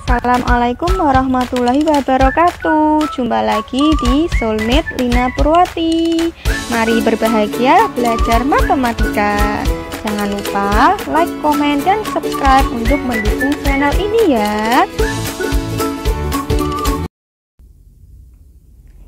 Assalamualaikum warahmatullahi wabarakatuh. Jumpa lagi di Soulmate Lina Purwati. Mari berbahagia belajar matematika. Jangan lupa like, komen, dan subscribe untuk mendukung channel ini ya.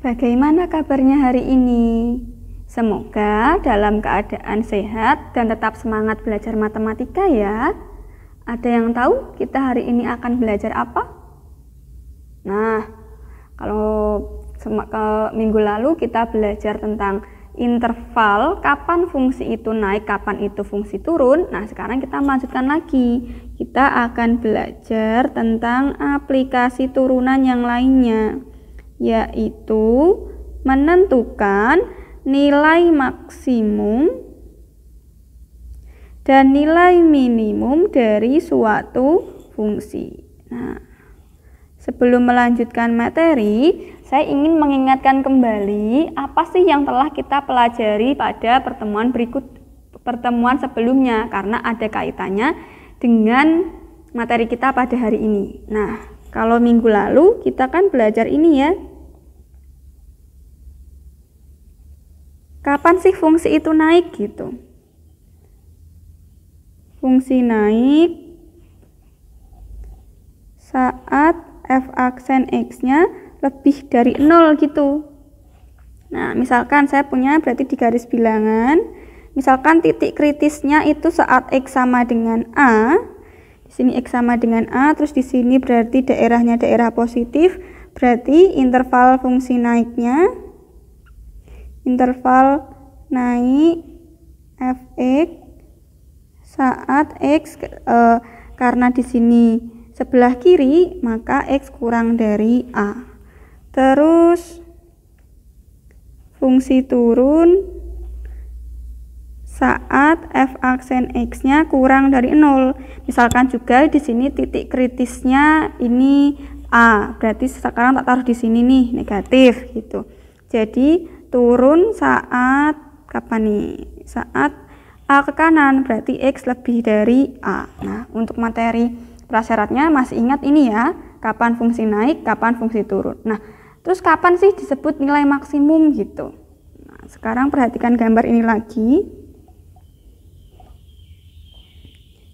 Bagaimana kabarnya hari ini? Semoga dalam keadaan sehat dan tetap semangat belajar matematika ya. Ada yang tahu kita hari ini akan belajar apa? Nah, kalau minggu lalu kita belajar tentang interval, kapan fungsi itu naik, kapan itu fungsi turun. Nah, sekarang kita melanjutkan lagi. Kita akan belajar tentang aplikasi turunan yang lainnya, yaitu menentukan nilai maksimum dan nilai minimum dari suatu fungsi. Nah, sebelum melanjutkan materi, saya ingin mengingatkan kembali apa sih yang telah kita pelajari pada pertemuan sebelumnya, karena ada kaitannya dengan materi kita pada hari ini. Nah, kalau minggu lalu kita kan belajar ini ya. Kapan sih fungsi itu naik gitu? Fungsi naik saat f aksen x-nya lebih dari 0 gitu. Nah, misalkan saya punya berarti di garis bilangan, misalkan titik kritisnya itu saat x sama dengan a. Di sini x sama dengan a, terus di sini berarti daerahnya daerah positif, berarti interval fungsi naiknya interval naik fx saat x karena di sini sebelah kiri, maka x kurang dari a. Terus fungsi turun saat f aksen x-nya kurang dari 0. Misalkan juga di sini titik kritisnya ini a, berarti sekarang tak taruh di sini nih negatif gitu. Jadi turun saat kapan nih? Saat a ke kanan, berarti x lebih dari a. Nah, untuk materi prasyaratnya masih ingat ini ya, kapan fungsi naik, kapan fungsi turun. Nah, terus kapan sih disebut nilai maksimum gitu? Nah, sekarang perhatikan gambar ini lagi.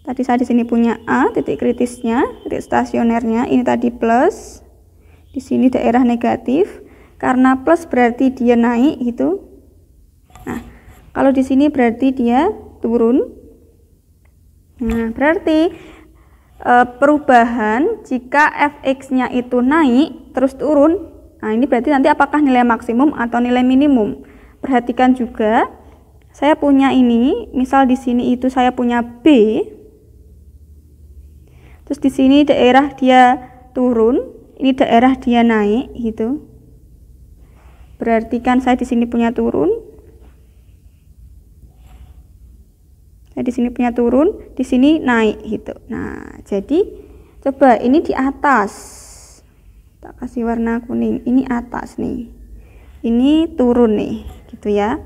Tadi saya di sini punya a, titik kritisnya, titik stasionernya, ini tadi plus. Di sini daerah negatif. Karena plus berarti dia naik gitu. Nah, kalau di sini berarti dia turun. Nah, berarti perubahan jika fx-nya itu naik terus turun. Nah, ini berarti nanti apakah nilai maksimum atau nilai minimum. Perhatikan juga, saya punya ini, misal di sini itu saya punya b. Terus di sini daerah dia turun, ini daerah dia naik gitu. Berarti kan saya di sini punya turun. Saya di sini punya turun, di sini naik gitu. Nah, jadi coba ini di atas. Tak kasih warna kuning. Ini atas nih. Ini turun nih, gitu ya.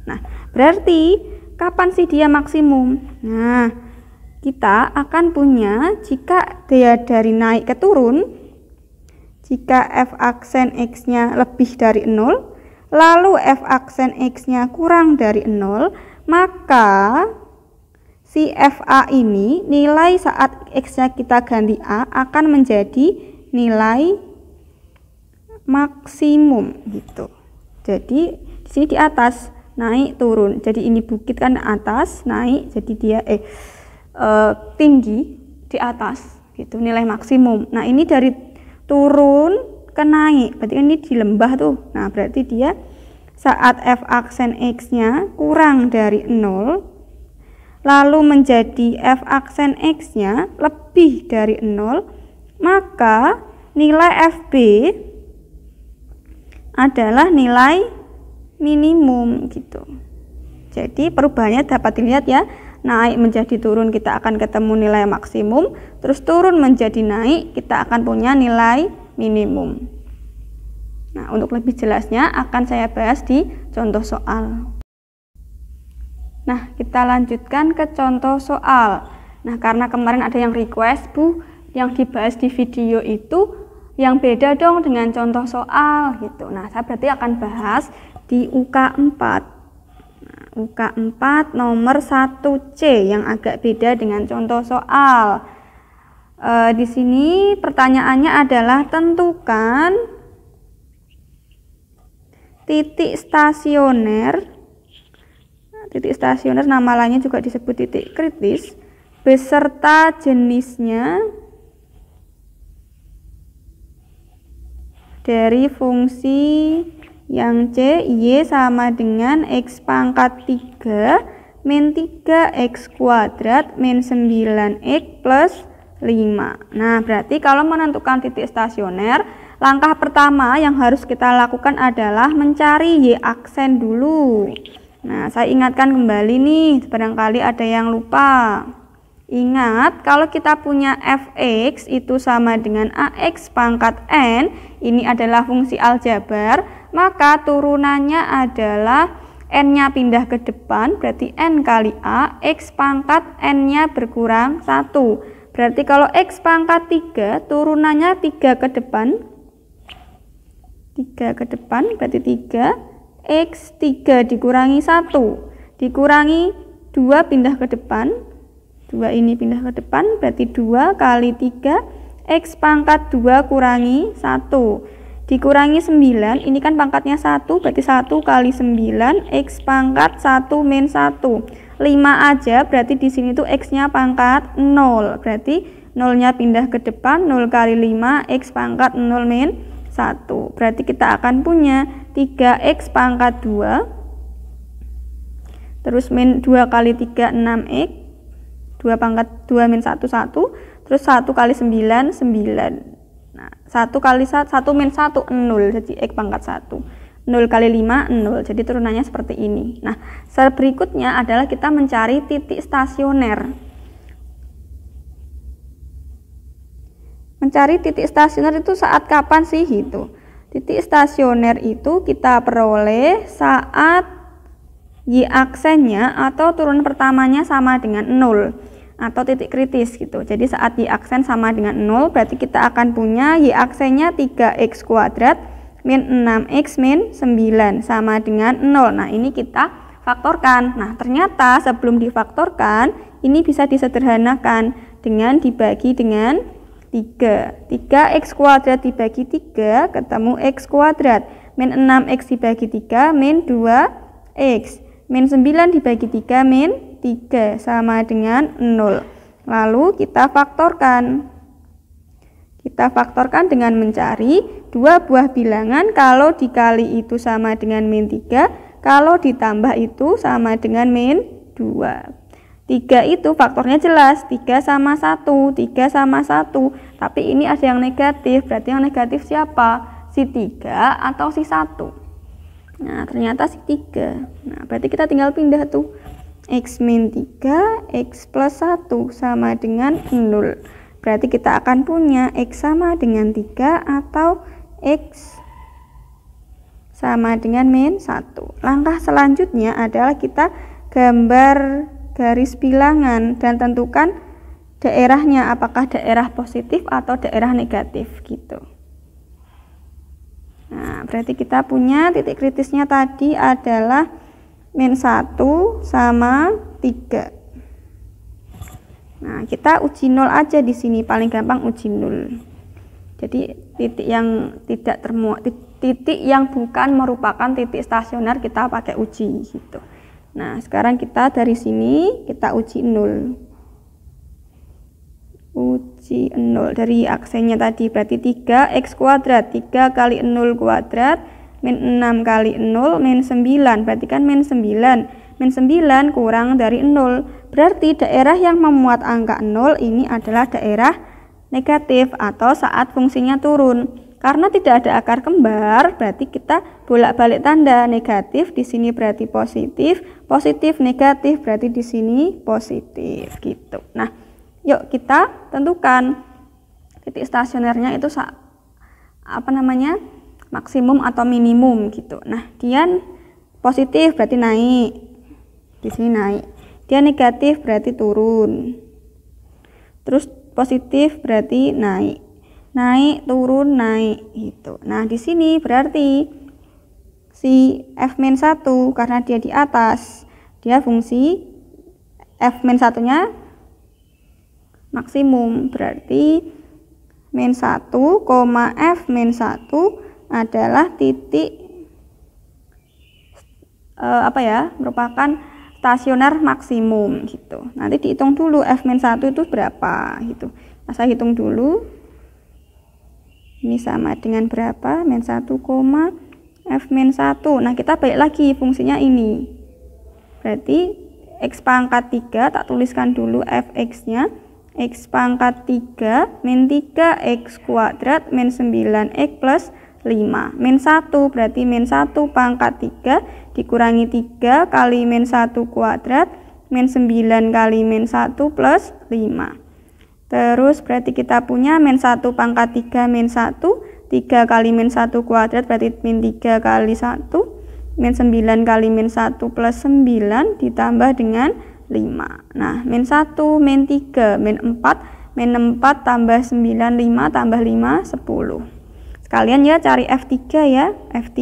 Nah, berarti kapan sih dia maksimum? Nah, kita akan punya jika dia dari naik ke turun, jika f aksen x-nya lebih dari 0, lalu f aksen x-nya kurang dari 0, maka si fa ini nilai saat x-nya kita ganti a akan menjadi nilai maksimum gitu. Jadi di sini di atas naik turun. Jadi ini bukit kan atas, naik, jadi dia tinggi di atas gitu, nilai maksimum. Nah, ini dari turun ke naik, berarti ini di lembah tuh. Nah, berarti dia saat f aksen x-nya kurang dari 0, lalu menjadi f aksen x-nya lebih dari 0, maka nilai fb adalah nilai minimum gitu. Jadi perubahannya dapat dilihat ya, naik menjadi turun kita akan ketemu nilai maksimum, terus turun menjadi naik kita akan punya nilai minimum. Nah, untuk lebih jelasnya akan saya bahas di contoh soal. Nah, kita lanjutkan ke contoh soal. Nah, karena kemarin ada yang request, Bu, yang dibahas di video itu yang beda dong dengan contoh soal gitu. Nah, saya berarti akan bahas di UK 4. Nah, UK 4 nomor 1C yang agak beda dengan contoh soal. Di sini pertanyaannya adalah tentukan titik stasioner. Titik stasioner nama lainnya juga disebut titik kritis beserta jenisnya dari fungsi yang C, Y sama dengan X pangkat 3 min 3X kuadrat min 9X plus 5. Nah, berarti kalau menentukan titik stasioner, langkah pertama yang harus kita lakukan adalah mencari Y aksen dulu. Nah, saya ingatkan kembali nih, barangkali ada yang lupa. Ingat, kalau kita punya fx itu sama dengan ax pangkat n, ini adalah fungsi aljabar, maka turunannya adalah n-nya pindah ke depan, berarti n kali a, x pangkat n-nya berkurang 1. Berarti kalau x pangkat 3, turunannya 3 ke depan, 3 ke depan, berarti 3, x 3 dikurangi 1, dikurangi 2 pindah ke depan, 2 ini pindah ke depan, berarti 2 kali 3, x pangkat 2 kurangi 1, dikurangi 9, ini kan pangkatnya 1, berarti 1 kali 9, x pangkat 1 min 1, 5 aja, berarti di sini tuh x-nya pangkat 0, berarti 0-nya pindah ke depan, 0 kali 5, x pangkat 0 min 1, berarti kita akan punya 3x pangkat 2, terus min 2 kali 3, 6x, 2 pangkat 2 min 1, 1, terus 1 kali 9, 9. Nah, 1 kali 1 min 1, 0, jadi x pangkat 1. 0 kali 5, 0, jadi turunannya seperti ini. Nah, step berikutnya adalah kita mencari titik stasioner. Mencari titik stasioner itu saat kapan sih itu? Titik stasioner itu kita peroleh saat Y aksennya atau turunan pertamanya sama dengan 0 atau titik kritis gitu. Jadi saat Y aksen sama dengan 0, berarti kita akan punya Y aksennya 3x kuadrat min 6x min 9 sama dengan 0. Nah, ini kita faktorkan. Nah, ternyata sebelum difaktorkan, ini bisa disederhanakan dengan dibagi dengan 3. 3x kuadrat dibagi 3 ketemu x kuadrat. Min 6x dibagi 3 min 2x. Min 9 dibagi 3 min 3 sama dengan 0. Lalu kita faktorkan. Kita faktorkan dengan mencari dua buah bilangan, kalau dikali itu sama dengan min 3, kalau ditambah itu sama dengan min 2. 3 itu faktornya jelas, 3 sama 1, 3 sama 1, tapi ini ada yang negatif, berarti yang negatif siapa? Si 3 atau si 1? Nah, ternyata si 3. Nah, berarti kita tinggal pindah tuh, x min 3, x plus 1 sama dengan 0. Berarti kita akan punya x sama dengan 3 atau x sama dengan min 1. Langkah selanjutnya adalah kita gambar garis bilangan dan tentukan daerahnya, apakah daerah positif atau daerah negatif gitu. Nah, berarti kita punya titik kritisnya tadi adalah min 1 sama 3. Nah, kita uji 0 aja di sini, paling gampang uji 0. Jadi titik yang tidak termuat, titik yang bukan merupakan titik stasioner kita pakai uji gitu. Nah, sekarang kita dari sini kita uji 0. Uji 0 dari aksennya tadi berarti 3x kuadrat, 3 kali 0 kuadrat min 6 kali 0 min 9, berarti kan min 9. Min 9 kurang dari 0, berarti daerah yang memuat angka 0 ini adalah daerah negatif atau saat fungsinya turun. Karena tidak ada akar kembar, berarti kita bolak-balik tanda, negatif di sini berarti positif, positif negatif berarti di sini positif gitu. Nah, yuk kita tentukan titik stasionernya itu maksimum atau minimum gitu. Nah, dia positif berarti naik. Di sini naik. Dia negatif berarti turun. Terus positif berarti naik. Naik, turun, naik gitu. Nah, di sini berarti si f-1 karena dia di atas, dia fungsi f-1-nya maksimum, berarti min 1, f-1 adalah titik merupakan stasioner maksimum gitu. Nanti dihitung dulu f-1 itu berapa gitu. Nah, saya hitung dulu. Ini sama dengan berapa? min 1, f-1. Nah, kita balik lagi fungsinya ini. Berarti x pangkat 3, tak tuliskan dulu fx-nya. X pangkat 3 min 3x kuadrat min 9x plus 5. Min 1 berarti min 1 pangkat 3 dikurangi 3 kali min 1 kuadrat min 9 kali min 1 plus 5. Terus berarti kita punya min 1 pangkat 3 min 1, 3 kali min 1 kuadrat berarti min 3 kali 1, min 9 kali min 1 plus 9 ditambah dengan 5. Nah, min 1, min 3, min 4, min 4 tambah 9, 5 tambah 5, 10. Sekalian ya cari F3 ya. F3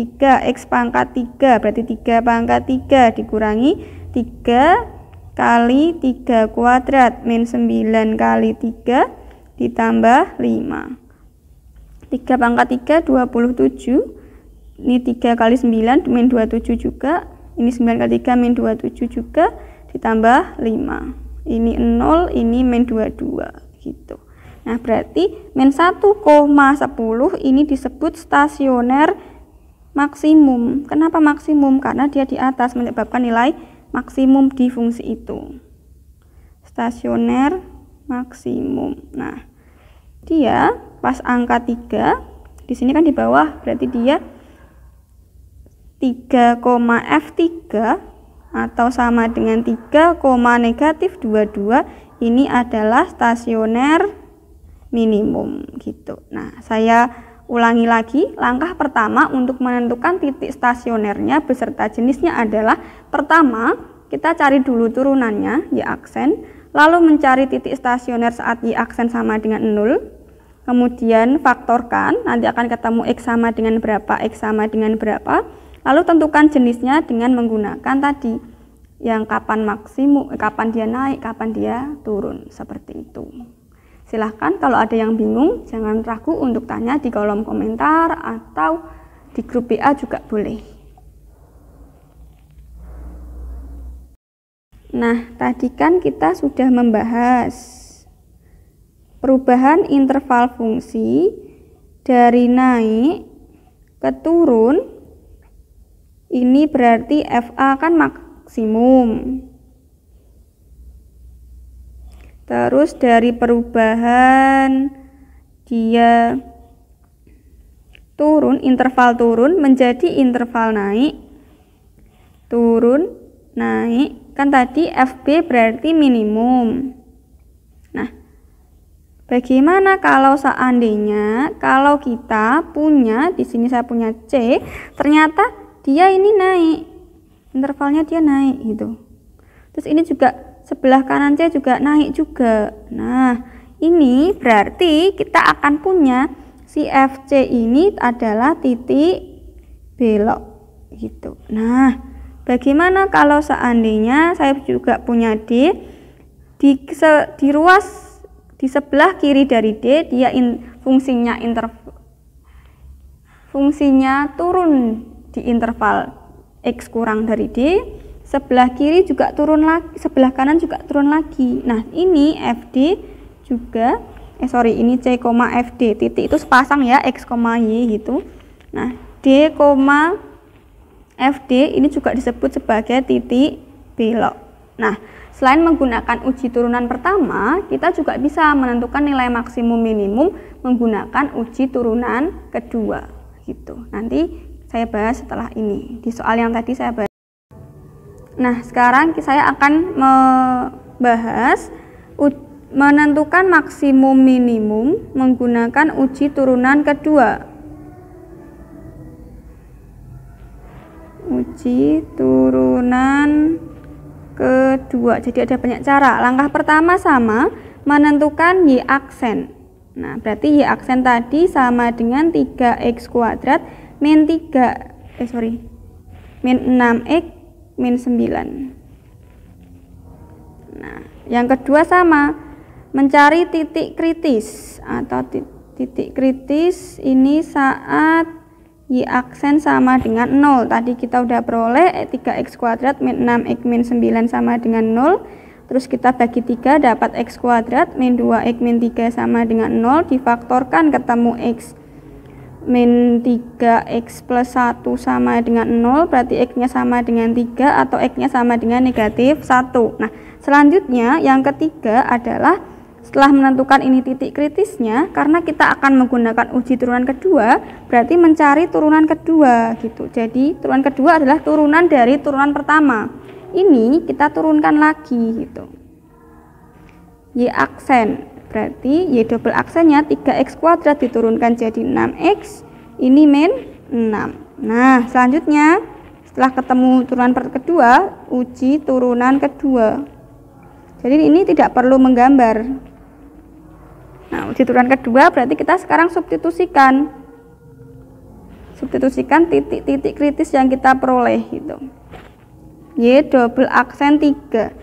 X pangkat 3 berarti 3 pangkat 3 dikurangi 3 kali 3 kuadrat min 9 kali 3 ditambah 5. 3 pangkat 3 27. Ini 3 kali 9 min 27 juga. Ini 9 kali 3 min 27 juga ditambah 5. Ini 0, ini min 22 gitu. Nah, berarti min 1,10 ini disebut stasioner maksimum. Kenapa maksimum? Karena dia di atas menyebabkan nilai maksimum di fungsi itu. Stasioner maksimum. Nah, dia pas angka 3, di sini kan di bawah, berarti dia 3,F3 atau sama dengan 3, negatif 22 ini adalah stasioner minimum gitu. Nah, saya ulangi lagi. Langkah pertama untuk menentukan titik stasionernya beserta jenisnya adalah pertama, kita cari dulu turunannya Y aksen, lalu mencari titik stasioner saat Y aksen sama dengan 0. Kemudian faktorkan, nanti akan ketemu X sama dengan berapa, X sama dengan berapa. Lalu tentukan jenisnya dengan menggunakan tadi yang kapan maksimum, kapan dia naik, kapan dia turun, seperti itu. Silahkan kalau ada yang bingung, jangan ragu untuk tanya di kolom komentar atau di grup WA juga boleh. Nah, tadi kan kita sudah membahas perubahan interval fungsi dari naik ke turun. Ini berarti FA kan maksimum. Terus dari perubahan dia turun, interval turun menjadi interval naik. Turun, naik. Kan tadi FB berarti minimum. Nah, bagaimana kalau seandainya kalau kita punya, di sini saya punya C, ternyata dia ini naik, intervalnya dia naik gitu. Terus ini juga sebelah kanan C juga naik juga. Nah, ini berarti kita akan punya si FC ini adalah titik belok gitu. Nah, bagaimana kalau seandainya saya juga punya D di ruas di sebelah kiri dari D, dia fungsinya turun di interval X kurang dari D, sebelah kiri juga turun lagi, sebelah kanan juga turun lagi. Nah, ini FD juga, ini C, FD, titik itu sepasang ya, X, Y gitu. Nah, D, FD ini juga disebut sebagai titik belok. Nah, selain menggunakan uji turunan pertama, kita juga bisa menentukan nilai maksimum minimum menggunakan uji turunan kedua gitu. Nanti saya bahas setelah ini. Di soal yang tadi saya bahas. Nah, sekarang saya akan membahas menentukan maksimum minimum menggunakan uji turunan kedua. Uji turunan kedua. Jadi ada banyak cara. Langkah pertama sama, menentukan Y aksen. Nah, berarti Y aksen tadi sama dengan 3x kuadrat min 6x min 9. Nah, yang kedua sama, mencari titik kritis atau titik kritis ini saat Y aksen sama dengan 0. Tadi kita udah peroleh 3x kuadrat min 6x min 9 sama dengan 0. Terus kita bagi 3 dapat x kuadrat min 2x min 3 sama dengan 0. Difaktorkan ketemu x min 3x plus 1 sama dengan 0. Berarti x nya sama dengan 3 atau x nya sama dengan negatif 1. Nah, selanjutnya yang ketiga adalah setelah menentukan ini titik kritisnya, karena kita akan menggunakan uji turunan kedua, berarti mencari turunan kedua gitu. Jadi turunan kedua adalah turunan dari turunan pertama. Ini kita turunkan lagi gitu. Y aksen, berarti Y double aksennya 3x kuadrat diturunkan jadi 6x, ini min 6. Nah, selanjutnya setelah ketemu turunan kedua, uji turunan kedua. Jadi ini tidak perlu menggambar. Nah, uji turunan kedua berarti kita sekarang substitusikan titik-titik kritis yang kita peroleh gitu. Y double aksen 3.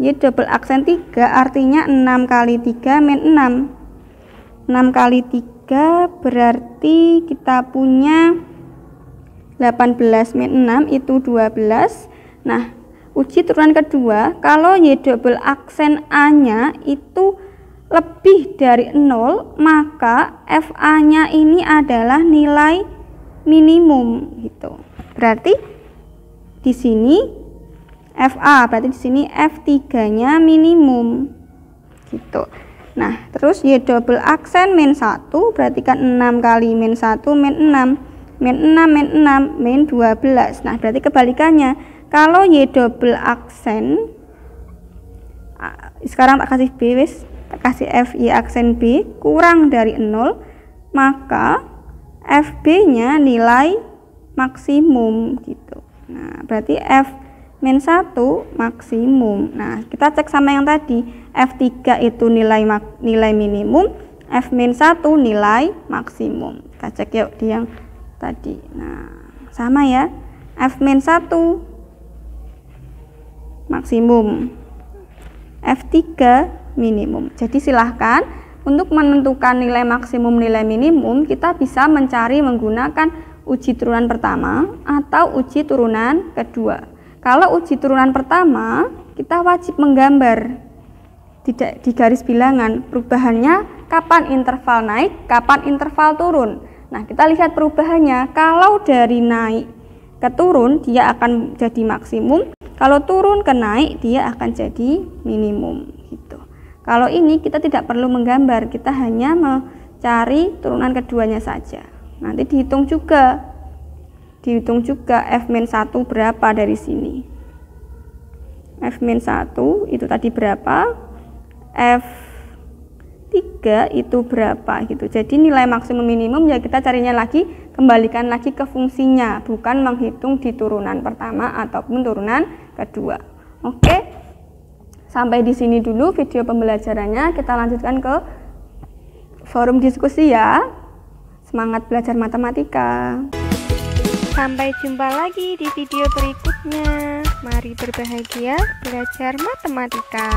Y double aksen 3 artinya 6 kali 3 min 6. 6 kali 3 berarti kita punya 18 min 6 itu 12. Nah, uji turunan kedua, kalau Y double aksen A-nya itu lebih dari 0, maka FA-nya ini adalah nilai minimum gitu. Berarti di sini FA, berarti di sini F3-nya minimum gitu. Nah, terus Y double aksen min 1 berarti kan 6 kali min 1 min 6. Min 6 min 6 min 12. Nah, berarti kebalikannya. Kalau Y double aksen, sekarang tak kasih B wis, tak kasih F Y aksen B kurang dari 0, maka FB-nya nilai maksimum gitu. Nah, berarti F min 1 maksimum. Nah, kita cek sama yang tadi, F3 itu nilai minimum, F min 1 nilai maksimum. Kita cek yuk di yang tadi. Nah, sama ya, F min 1 maksimum, F3 minimum. Jadi silahkan untuk menentukan nilai maksimum nilai minimum, kita bisa mencari menggunakan uji turunan pertama atau uji turunan kedua. Kalau uji turunan pertama, kita wajib menggambar di garis bilangan perubahannya kapan interval naik, kapan interval turun. Nah, kita lihat perubahannya. Kalau dari naik ke turun, dia akan jadi maksimum. Kalau turun ke naik, dia akan jadi minimum gitu. Kalau ini kita tidak perlu menggambar, kita hanya mencari turunan keduanya saja. Nanti dihitung juga F min 1 berapa dari sini. F min 1 itu tadi berapa, F3 itu berapa gitu. Jadi nilai maksimum minimum ya kita carinya lagi, kembalikan lagi ke fungsinya, bukan menghitung di turunan pertama ataupun turunan kedua. Oke. Sampai di sini dulu video pembelajarannya, kita lanjutkan ke forum diskusi ya. Semangat belajar matematika. Sampai jumpa lagi di video berikutnya. Mari berbahagia belajar matematika.